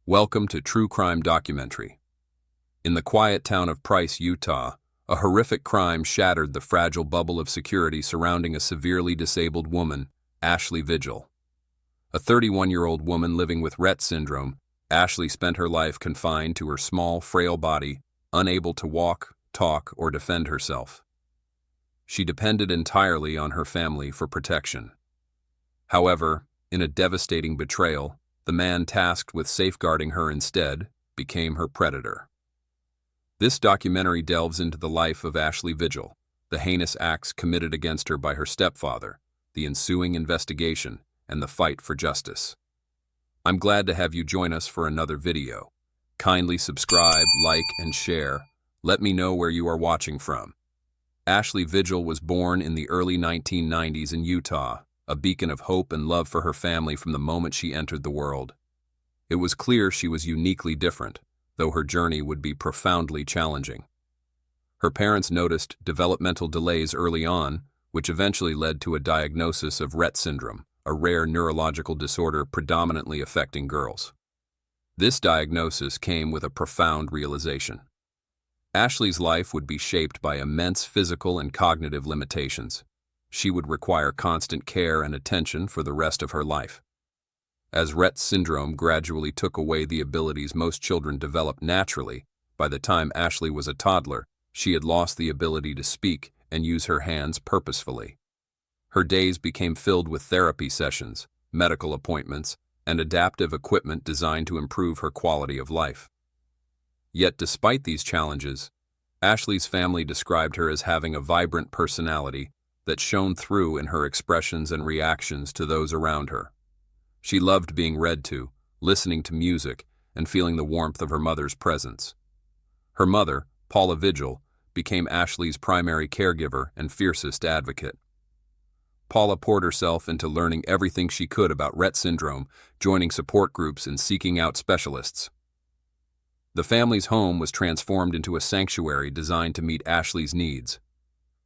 Welcome to True Crime Documentary. In the quiet town of Price, Utah, a horrific crime shattered the fragile bubble of security surrounding a severely disabled woman, Ashley Vigil. A 31-year-old woman living with Rett Syndrome, Ashley spent her life confined to her small, frail body, unable to walk, talk, or defend herself. She depended entirely on her family for protection. However, in a devastating betrayal, the man tasked with safeguarding her instead became her predator. This documentary delves into the life of Ashley Vigil, the heinous acts committed against her by her stepfather, the ensuing investigation, and the fight for justice. I'm glad to have you join us for another video. Kindly subscribe, like, and share. Let me know where you are watching from. Ashley Vigil was born in the early 1990s in Utah, a beacon of hope and love for her family from the moment she entered the world. It was clear she was uniquely different, though her journey would be profoundly challenging. Her parents noticed developmental delays early on, which eventually led to a diagnosis of Rett Syndrome, a rare neurological disorder predominantly affecting girls. This diagnosis came with a profound realization. Ashley's life would be shaped by immense physical and cognitive limitations. She would require constant care and attention for the rest of her life. As Rett syndrome gradually took away the abilities most children develop naturally, by the time Ashley was a toddler, she had lost the ability to speak and use her hands purposefully. Her days became filled with therapy sessions, medical appointments, and adaptive equipment designed to improve her quality of life. Yet despite these challenges, Ashley's family described her as having a vibrant personality that shone through in her expressions and reactions to those around her. She loved being read to, listening to music, and feeling the warmth of her mother's presence. Her mother, Paula Vigil, became Ashley's primary caregiver and fiercest advocate. Paula poured herself into learning everything she could about Rett syndrome, joining support groups and seeking out specialists. The family's home was transformed into a sanctuary designed to meet Ashley's needs.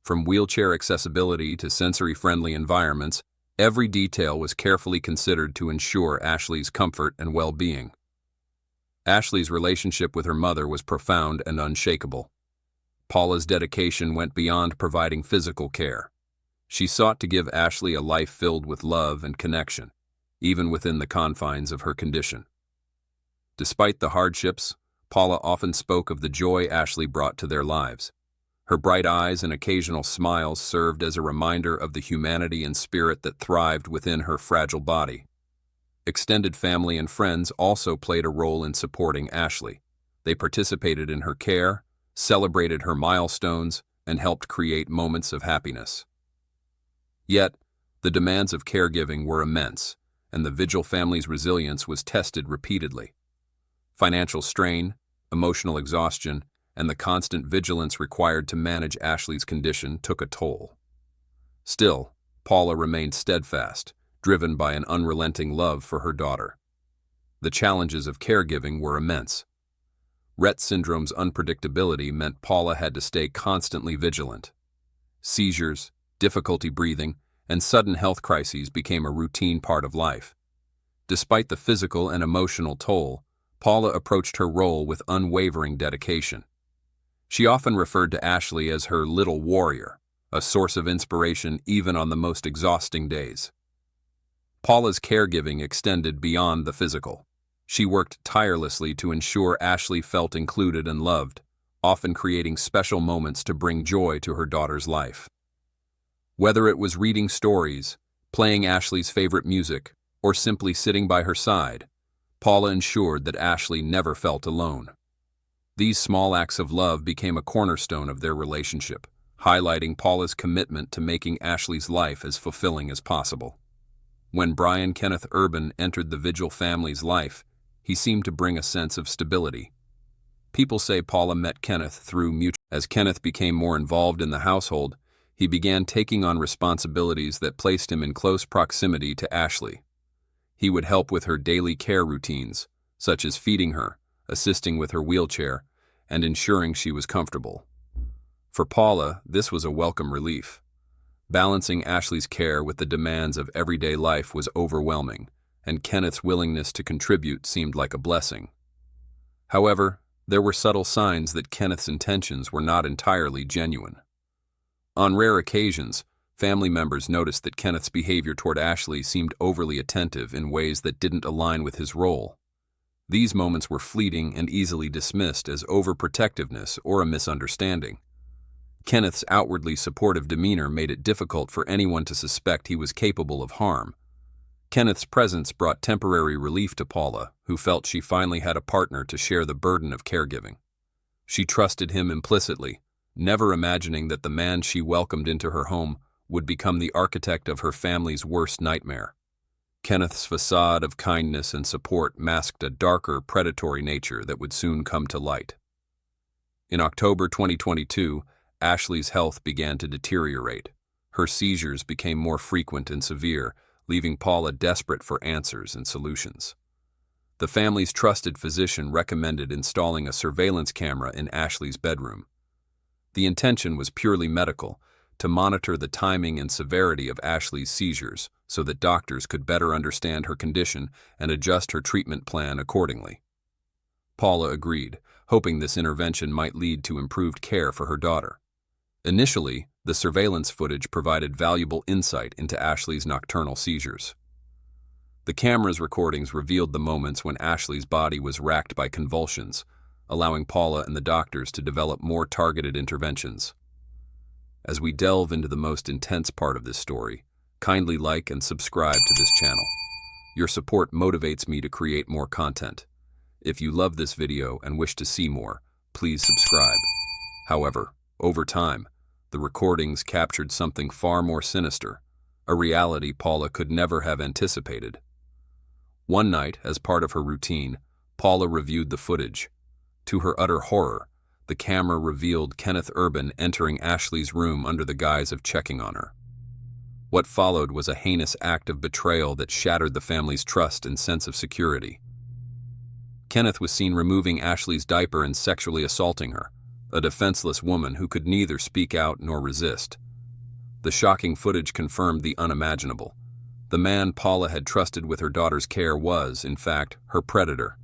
From wheelchair accessibility to sensory-friendly environments, every detail was carefully considered to ensure Ashley's comfort and well-being. Ashley's relationship with her mother was profound and unshakable. Paula's dedication went beyond providing physical care. She sought to give Ashley a life filled with love and connection, even within the confines of her condition. Despite the hardships, Paula often spoke of the joy Ashley brought to their lives. Her bright eyes and occasional smiles served as a reminder of the humanity and spirit that thrived within her fragile body. Extended family and friends also played a role in supporting Ashley. They participated in her care, celebrated her milestones, and helped create moments of happiness. Yet, the demands of caregiving were immense, and the Vigil family's resilience was tested repeatedly. Financial strain, emotional exhaustion, and the constant vigilance required to manage Ashley's condition took a toll. Still, Paula remained steadfast, driven by an unrelenting love for her daughter. The challenges of caregiving were immense. Rett syndrome's unpredictability meant Paula had to stay constantly vigilant. Seizures, difficulty breathing, and sudden health crises became a routine part of life. Despite the physical and emotional toll, Paula approached her role with unwavering dedication. She often referred to Ashley as her little warrior, a source of inspiration even on the most exhausting days. Paula's caregiving extended beyond the physical. She worked tirelessly to ensure Ashley felt included and loved, often creating special moments to bring joy to her daughter's life. Whether it was reading stories, playing Ashley's favorite music, or simply sitting by her side, Paula ensured that Ashley never felt alone. These small acts of love became a cornerstone of their relationship, highlighting Paula's commitment to making Ashley's life as fulfilling as possible. When Kenneth Urban entered the Vigil family's life, he seemed to bring a sense of stability. People say Paula met Kenneth through mutual. As Kenneth became more involved in the household, he began taking on responsibilities that placed him in close proximity to Ashley. He would help with her daily care routines, such as feeding her, assisting with her wheelchair, and ensuring she was comfortable. For Paula, this was a welcome relief. Balancing Ashley's care with the demands of everyday life was overwhelming, and Kenneth's willingness to contribute seemed like a blessing. However, there were subtle signs that Kenneth's intentions were not entirely genuine. On rare occasions, family members noticed that Kenneth's behavior toward Ashley seemed overly attentive in ways that didn't align with his role. These moments were fleeting and easily dismissed as overprotectiveness or a misunderstanding. Kenneth's outwardly supportive demeanor made it difficult for anyone to suspect he was capable of harm. Kenneth's presence brought temporary relief to Paula, who felt she finally had a partner to share the burden of caregiving. She trusted him implicitly, never imagining that the man she welcomed into her home would become the architect of her family's worst nightmare. Kenneth's facade of kindness and support masked a darker, predatory nature that would soon come to light. In October 2022, Ashley's health began to deteriorate. Her seizures became more frequent and severe, leaving Paula desperate for answers and solutions. The family's trusted physician recommended installing a surveillance camera in Ashley's bedroom. The intention was purely medical, to monitor the timing and severity of Ashley's seizures so that doctors could better understand her condition and adjust her treatment plan accordingly. Paula agreed, hoping this intervention might lead to improved care for her daughter. Initially, the surveillance footage provided valuable insight into Ashley's nocturnal seizures. The camera's recordings revealed the moments when Ashley's body was racked by convulsions, allowing Paula and the doctors to develop more targeted interventions. As we delve into the most intense part of this story, kindly like and subscribe to this channel. Your support motivates me to create more content. If you love this video and wish to see more, please subscribe. However, over time, the recordings captured something far more sinister, a reality Paula could never have anticipated. One night, as part of her routine, Paula reviewed the footage. To her utter horror, the camera revealed Kenneth Urban entering Ashley's room under the guise of checking on her. What followed was a heinous act of betrayal that shattered the family's trust and sense of security. Kenneth was seen removing Ashley's diaper and sexually assaulting her, a defenseless woman who could neither speak out nor resist. The shocking footage confirmed the unimaginable. The man Paula had trusted with her daughter's care was, in fact, her predator.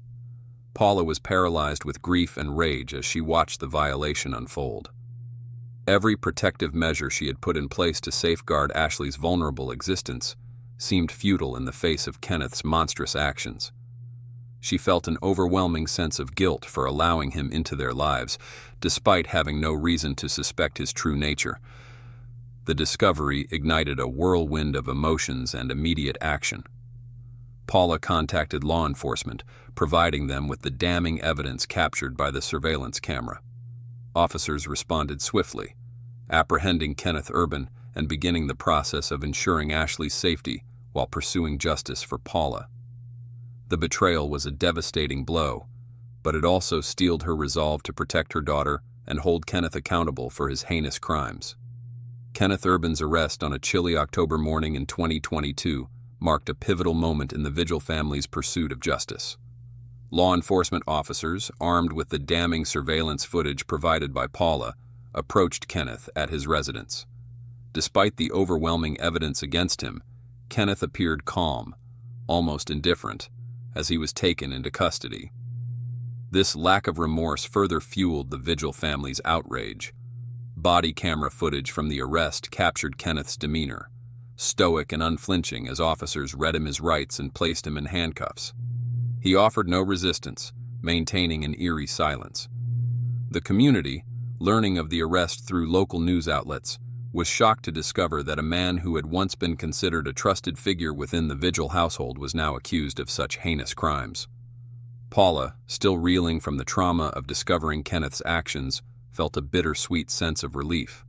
Paula was paralyzed with grief and rage as she watched the violation unfold. Every protective measure she had put in place to safeguard Ashley's vulnerable existence seemed futile in the face of Kenneth's monstrous actions. She felt an overwhelming sense of guilt for allowing him into their lives, despite having no reason to suspect his true nature. The discovery ignited a whirlwind of emotions and immediate action. Paula contacted law enforcement, providing them with the damning evidence captured by the surveillance camera. Officers responded swiftly, apprehending Kenneth Urban and beginning the process of ensuring Ashley's safety while pursuing justice for Paula. The betrayal was a devastating blow, but it also steeled her resolve to protect her daughter and hold Kenneth accountable for his heinous crimes. Kenneth Urban's arrest on a chilly October morning in 2022 marked a pivotal moment in the Vigil family's pursuit of justice. Law enforcement officers, armed with the damning surveillance footage provided by Paula, approached Kenneth at his residence. Despite the overwhelming evidence against him, Kenneth appeared calm, almost indifferent, as he was taken into custody. This lack of remorse further fueled the Vigil family's outrage. Body camera footage from the arrest captured Kenneth's demeanor, stoic and unflinching as officers read him his rights and placed him in handcuffs. He offered no resistance, maintaining an eerie silence. The community, learning of the arrest through local news outlets, was shocked to discover that a man who had once been considered a trusted figure within the Vigil household was now accused of such heinous crimes. Paula, still reeling from the trauma of discovering Kenneth's actions, felt a bittersweet sense of relief.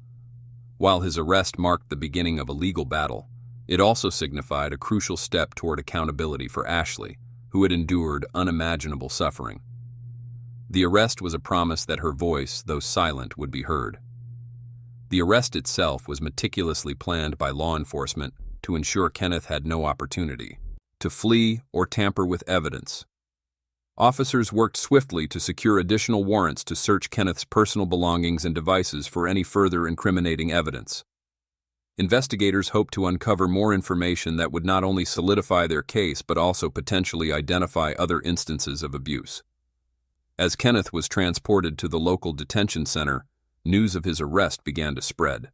While his arrest marked the beginning of a legal battle, it also signified a crucial step toward accountability for Ashley, who had endured unimaginable suffering. The arrest was a promise that her voice, though silent, would be heard. The arrest itself was meticulously planned by law enforcement to ensure Kenneth had no opportunity to flee or tamper with evidence. Officers worked swiftly to secure additional warrants to search Kenneth's personal belongings and devices for any further incriminating evidence. Investigators hoped to uncover more information that would not only solidify their case but also potentially identify other instances of abuse. As Kenneth was transported to the local detention center, news of his arrest began to spread.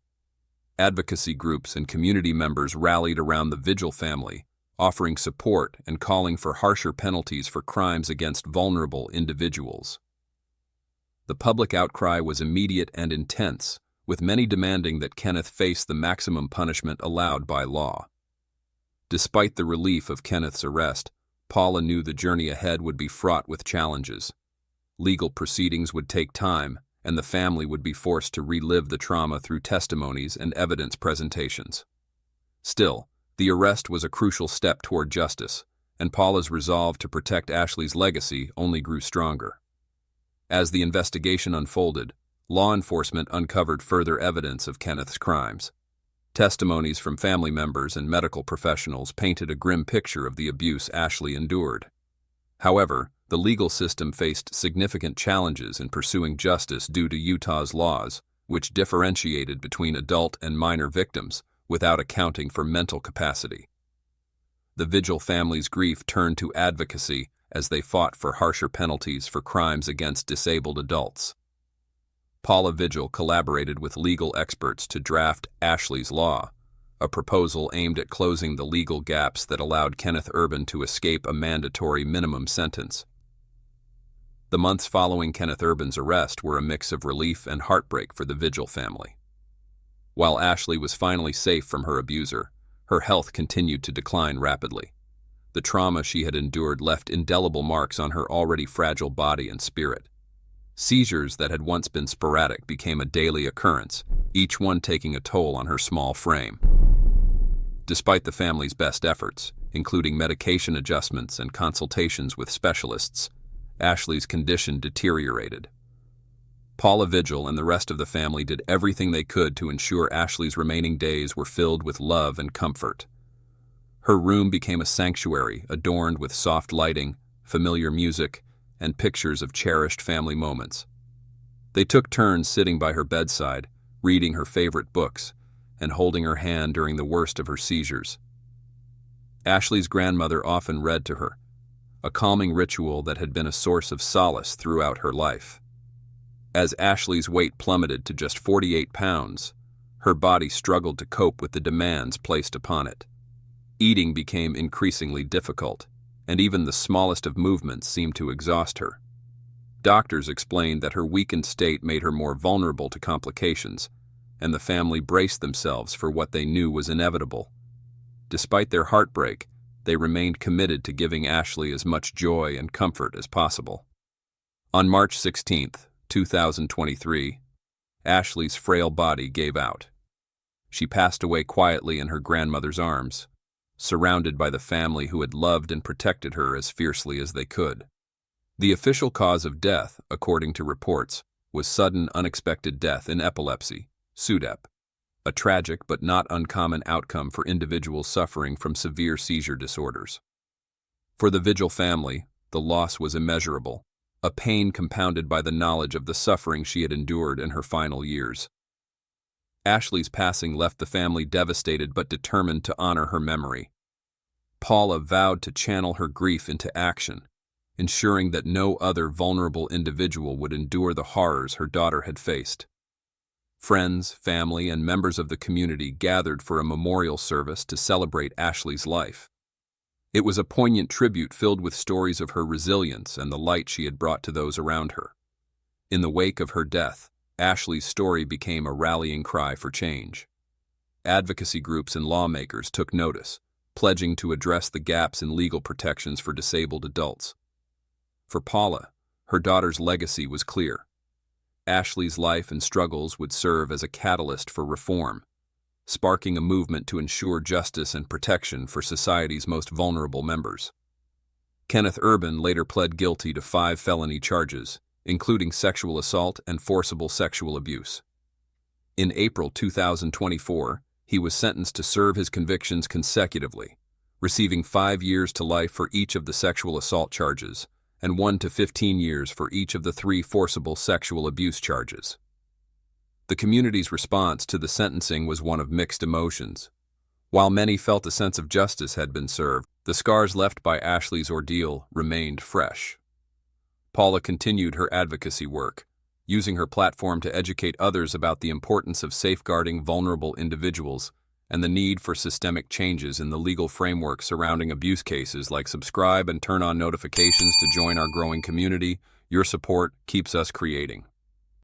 Advocacy groups and community members rallied around the Vigil family, offering support and calling for harsher penalties for crimes against vulnerable individuals. The public outcry was immediate and intense, with many demanding that Kenneth face the maximum punishment allowed by law. Despite the relief of Kenneth's arrest, Paula knew the journey ahead would be fraught with challenges. Legal proceedings would take time, and the family would be forced to relive the trauma through testimonies and evidence presentations. Still, the arrest was a crucial step toward justice, and Paula's resolve to protect Ashley's legacy only grew stronger. As the investigation unfolded, law enforcement uncovered further evidence of Kenneth's crimes. Testimonies from family members and medical professionals painted a grim picture of the abuse Ashley endured. However, the legal system faced significant challenges in pursuing justice due to Utah's laws, which differentiated between adult and minor victims without accounting for mental capacity. The Vigil family's grief turned to advocacy as they fought for harsher penalties for crimes against disabled adults. Paula Vigil collaborated with legal experts to draft Ashley's Law, a proposal aimed at closing the legal gaps that allowed Kenneth Urban to escape a mandatory minimum sentence. The months following Kenneth Urban's arrest were a mix of relief and heartbreak for the Vigil family. While Ashley was finally safe from her abuser, her health continued to decline rapidly. The trauma she had endured left indelible marks on her already fragile body and spirit. Seizures that had once been sporadic became a daily occurrence, each one taking a toll on her small frame. Despite the family's best efforts, including medication adjustments and consultations with specialists, Ashley's condition deteriorated. Paula Vigil and the rest of the family did everything they could to ensure Ashley's remaining days were filled with love and comfort. Her room became a sanctuary adorned with soft lighting, familiar music, and pictures of cherished family moments. They took turns sitting by her bedside, reading her favorite books, and holding her hand during the worst of her seizures. Ashley's grandmother often read to her, a calming ritual that had been a source of solace throughout her life. As Ashley's weight plummeted to just 48 pounds, her body struggled to cope with the demands placed upon it. Eating became increasingly difficult, and even the smallest of movements seemed to exhaust her. Doctors explained that her weakened state made her more vulnerable to complications, and the family braced themselves for what they knew was inevitable. Despite their heartbreak, they remained committed to giving Ashley as much joy and comfort as possible. On March 16, 2023, Ashley's frail body gave out. She passed away quietly in her grandmother's arms, surrounded by the family who had loved and protected her as fiercely as they could. The official cause of death, according to reports, was sudden unexpected death in epilepsy, SUDEP, a tragic but not uncommon outcome for individuals suffering from severe seizure disorders. For the Vigil family, the loss was immeasurable, a pain compounded by the knowledge of the suffering she had endured in her final years. Ashley's passing left the family devastated but determined to honor her memory. Paula vowed to channel her grief into action, ensuring that no other vulnerable individual would endure the horrors her daughter had faced. Friends, family, and members of the community gathered for a memorial service to celebrate Ashley's life. It was a poignant tribute filled with stories of her resilience and the light she had brought to those around her. In the wake of her death, Ashley's story became a rallying cry for change. Advocacy groups and lawmakers took notice, pledging to address the gaps in legal protections for disabled adults. For Paula, her daughter's legacy was clear. Ashley's life and struggles would serve as a catalyst for reform, sparking a movement to ensure justice and protection for society's most vulnerable members. Kenneth Urban later pled guilty to 5 felony charges, including sexual assault and forcible sexual abuse. In April 2024, he was sentenced to serve his convictions consecutively, receiving 5 years to life for each of the sexual assault charges and 1 to 15 years for each of the 3 forcible sexual abuse charges. The community's response to the sentencing was one of mixed emotions. While many felt a sense of justice had been served, the scars left by Ashley's ordeal remained fresh. Paula continued her advocacy work, using her platform to educate others about the importance of safeguarding vulnerable individuals and the need for systemic changes in the legal framework surrounding abuse cases. Subscribe and turn on notifications to join our growing community. Your support keeps us creating.